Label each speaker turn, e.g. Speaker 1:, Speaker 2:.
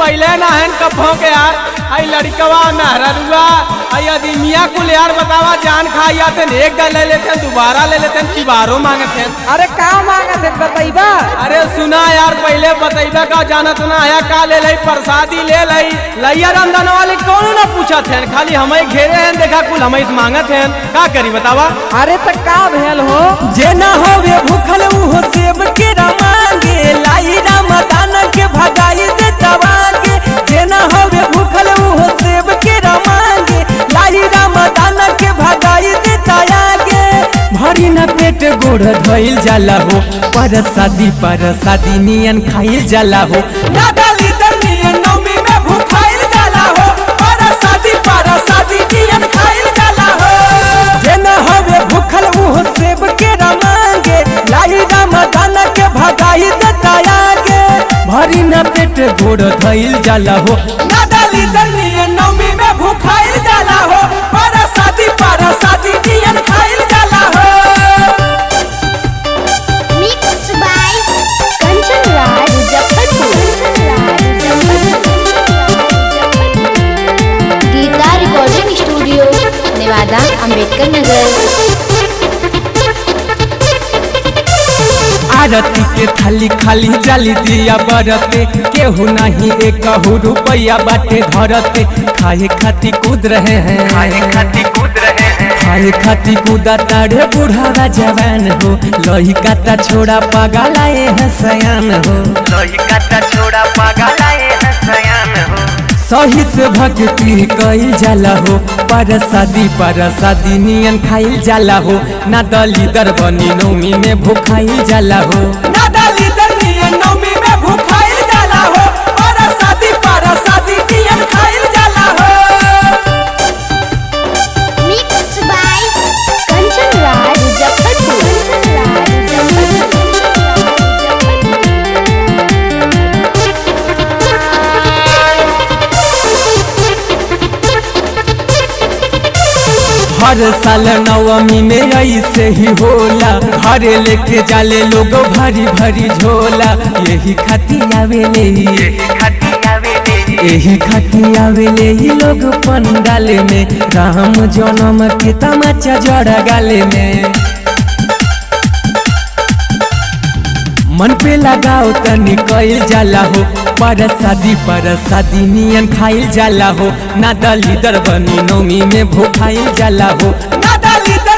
Speaker 1: पहले ना है कभों के यार आई लड़कवा मेहरुआ आई अदमिया कुल यार बतावा जान खाई आते एक गल ले लेते दोबारा ले लेते तिबारो मांगते हैं।
Speaker 2: अरे का मांगते बताइबा?
Speaker 1: अरे सुना यार पहले बताइबा का जानत ना है का ले लई प्रसादी ले लई लैया रंधन वाले कौन ना पूछा थे खाली हमें घेरे हैं देखा कुल हमें मांगत हैं का करी बतावा।
Speaker 2: अरे तो का भेल हो
Speaker 1: जे ना होवे भूखल वो सेब के मांगे लाई रामदान के भगाई दे तवागे जे ना होवे भूखल वो सेब के मांगे लाई रामदान के भगाई दे तयागे भरी न पेट गोड़ धइल जाला हो पर शादी नियन खाइल जाला हो ना डाली नियन नौमी में भूखाइल जाला हो पर शादी नियन खाइल जाला हो जे ना होवे भूखल वो सेब के मांगे लाई रामदान के भगाई दे तयागे भरी न पेट गोड़ धइल जाला हो ना डाली नियन नौमी में भूखाइल जाला हो पर शादी नियन खाइल जाला हो।
Speaker 3: Mixed by Kanchan Raj Geeta recording studio Nevada Ambedkar Nagar.
Speaker 1: आरती के थाली खाली जाली दिया बरते केहू नहीं एक रुपया बाटे धरते खाए खाती कूद रहे हैं खाए खाती कूदा ताड़े बूढ़ा जवान हो लोही काता छोड़ा पगलाए हैं सयान हो सही से भक्ति कइल जाला हो पर शादी नियन खाइल जाला हो ना दलीदर बनी नौमी में भूखाइल जाला हो ना दलीदर नियन नौमी में भूखाइल जाला हो पर शादी नियन खाइल जाला हो।
Speaker 3: Mixed by Kanchan Raj
Speaker 1: हर साल नवमी में ऐसे ही होला घरे लेके जाले लोग भरी भरी झोला यही खाती आवेले ही लोग पंडाल में राम जन्म के तमाचा जड़ा गाले में मन पे लगाओ तनी कइल जाला हो पर शादी नियन खाइल जाला हो ना दलीदर बनी नौमी में भूखाइल जाला हो ना दलीदर